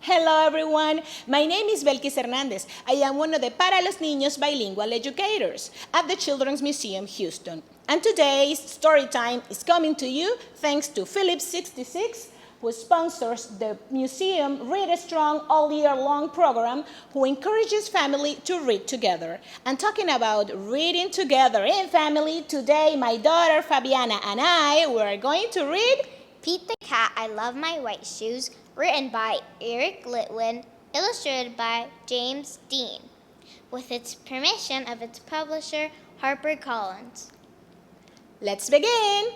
Hello everyone, my name is Belkis Hernandez. I am one of the Para los Niños Bilingual educators at the Children's Museum, Houston. And today's story time is coming to you thanks to Phillips 66, who sponsors the museum Read Strong all year long program, who encourages family to read together. And talking about reading together in family, today my daughter Fabiana and I were going to read Pete the Cat, I Love My White Shoes, written by Eric Litwin, illustrated by James Dean, with its permission of its publisher, HarperCollins. Let's begin!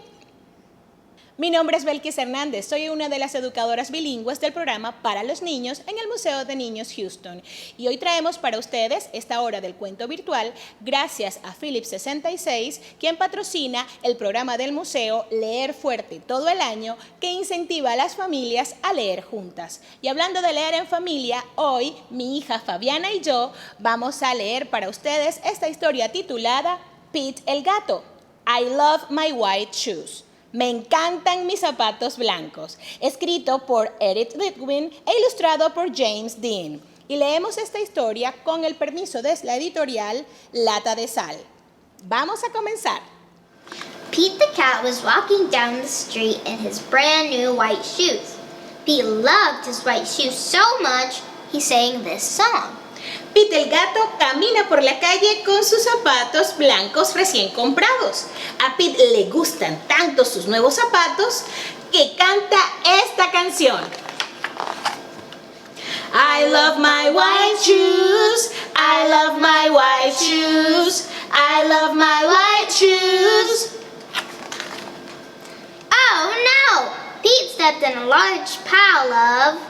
Mi nombre es Belkis Hernández, soy una de las educadoras bilingües del programa Para los Niños en el Museo de Niños Houston. Y hoy traemos para ustedes esta hora del cuento virtual gracias a Phillips 66, quien patrocina el programa del museo Leer Fuerte todo el año, que incentiva a las familias a leer juntas. Y hablando de leer en familia, hoy mi hija Fabiana y yo vamos a leer para ustedes esta historia titulada Pete el Gato, I Love My White Shoes. Me encantan mis zapatos blancos, escrito por Eric Litwin e ilustrado por James Dean. Y leemos esta historia con el permiso de la editorial Lata de Sal. Vamos a comenzar. Pete the Cat was walking down the street in his brand new white shoes. Pete loved his white shoes so much, he sang this song. Pete el Gato camina por la calle con sus zapatos blancos recién comprados. A Pete le gustan tanto sus nuevos zapatos que canta esta canción. I love my white shoes, I love my white shoes, I love my white shoes. Oh no! Pete stepped in a large pile of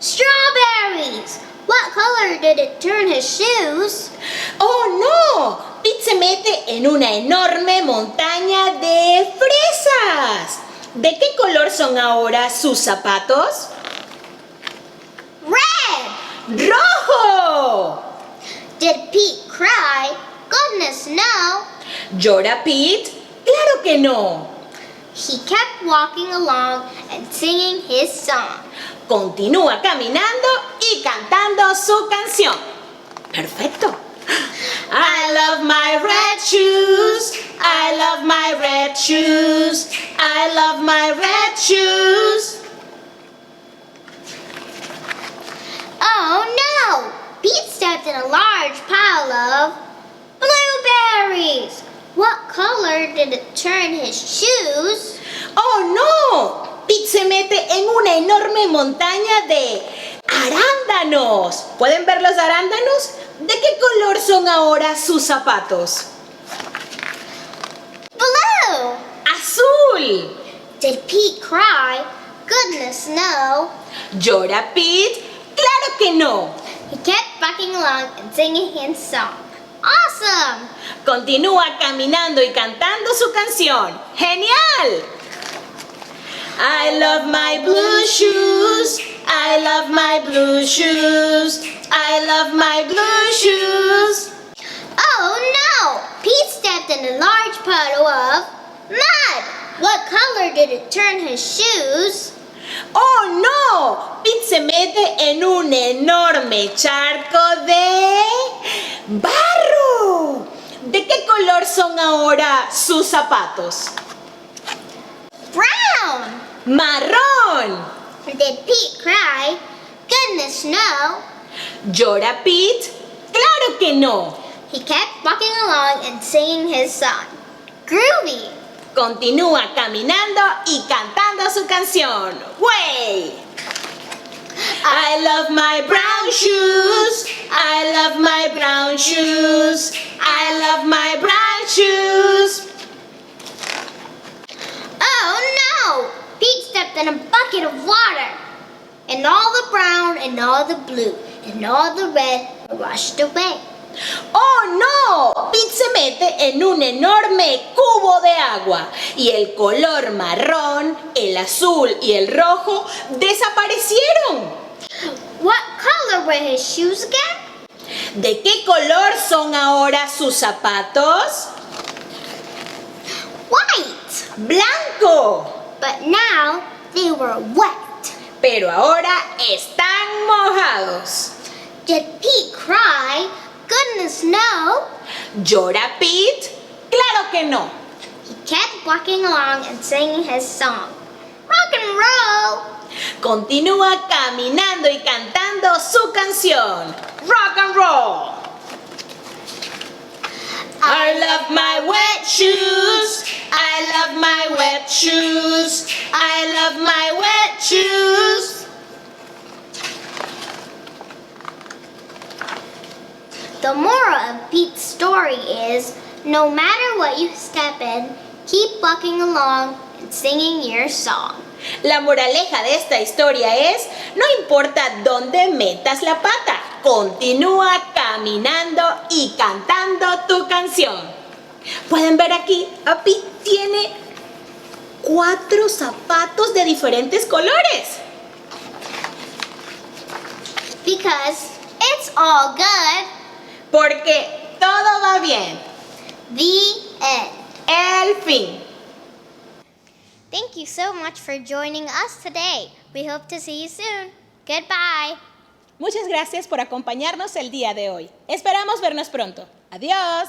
strawberries. What color did it turn his shoes? ¡Oh, no! Pete se mete en una enorme montaña de fresas. ¿De qué color son ahora sus zapatos? Red! ¡Rojo! Did Pete cry? Goodness, no! ¿Llora Pete? ¡Claro que no! He kept walking along and singing his song. Continúa caminando y cantando su canción. ¡Perfecto! I love my red shoes, I love my red shoes, I love my red shoes. Oh no! Pete stepped in a large pile of blueberries. What color did it turn his shoes? ¡Oh no! Pete se mete en una enorme montaña de arándanos. ¿Pueden ver los arándanos? ¿De qué color son ahora sus zapatos? Blue! ¡Azul! Did Pete cry? Goodness, no! ¿Llora Pete? ¡Claro que no! He kept walking along and singing his song. Awesome! Continúa caminando y cantando su canción. ¡Genial! I love my blue shoes, I love my blue shoes, I love my blue shoes. Oh no! Pete stepped in a large puddle of mud. What color did it turn his shoes? ¡Oh no! Pete se mete en un enorme charco de barro. ¿De qué color son ahora sus zapatos? Brown! ¡Marrón! Did Pete cry? Goodness, no! ¿Llora Pete? ¡Claro que no! He kept walking along and singing his song. Groovy! Continúa caminando y cantando su canción. ¡Way! I love my brown shoes, I love my brown shoes, I love my brown shoes. Oh no! Pete stepped in a bucket of water, and all the brown and all the blue and all the red were washed away. ¡Oh no! Pete se mete en un enorme cubo de agua y el color marrón, el azul y el rojo desaparecieron. What color were his shoes again? ¿De qué color son ahora sus zapatos? White! ¡Blanco! But now they were wet. pero ahora están mojados. Did Pete cry? Goodness, no. ¿Llora Pete? ¡Claro que no! He kept walking along and singing his song. Rock and roll. Continúa caminando y cantando su canción. Rock and roll. I love my wet shoes. I love my wet shoes. I love my wet shoes. The moral of Pete's story is, no matter what you step in, keep walking along and singing your song. La moraleja de esta historia es, no importa dónde metas la pata, continúa caminando y cantando tu canción. Pueden ver aquí, Pete tiene 4 zapatos de diferentes colores. Because it's all good. Porque todo va bien. The end. El fin. Thank you so much for joining us today. We hope to see you soon. Goodbye. Muchas gracias por acompañarnos el día de hoy. Esperamos vernos pronto. Adiós.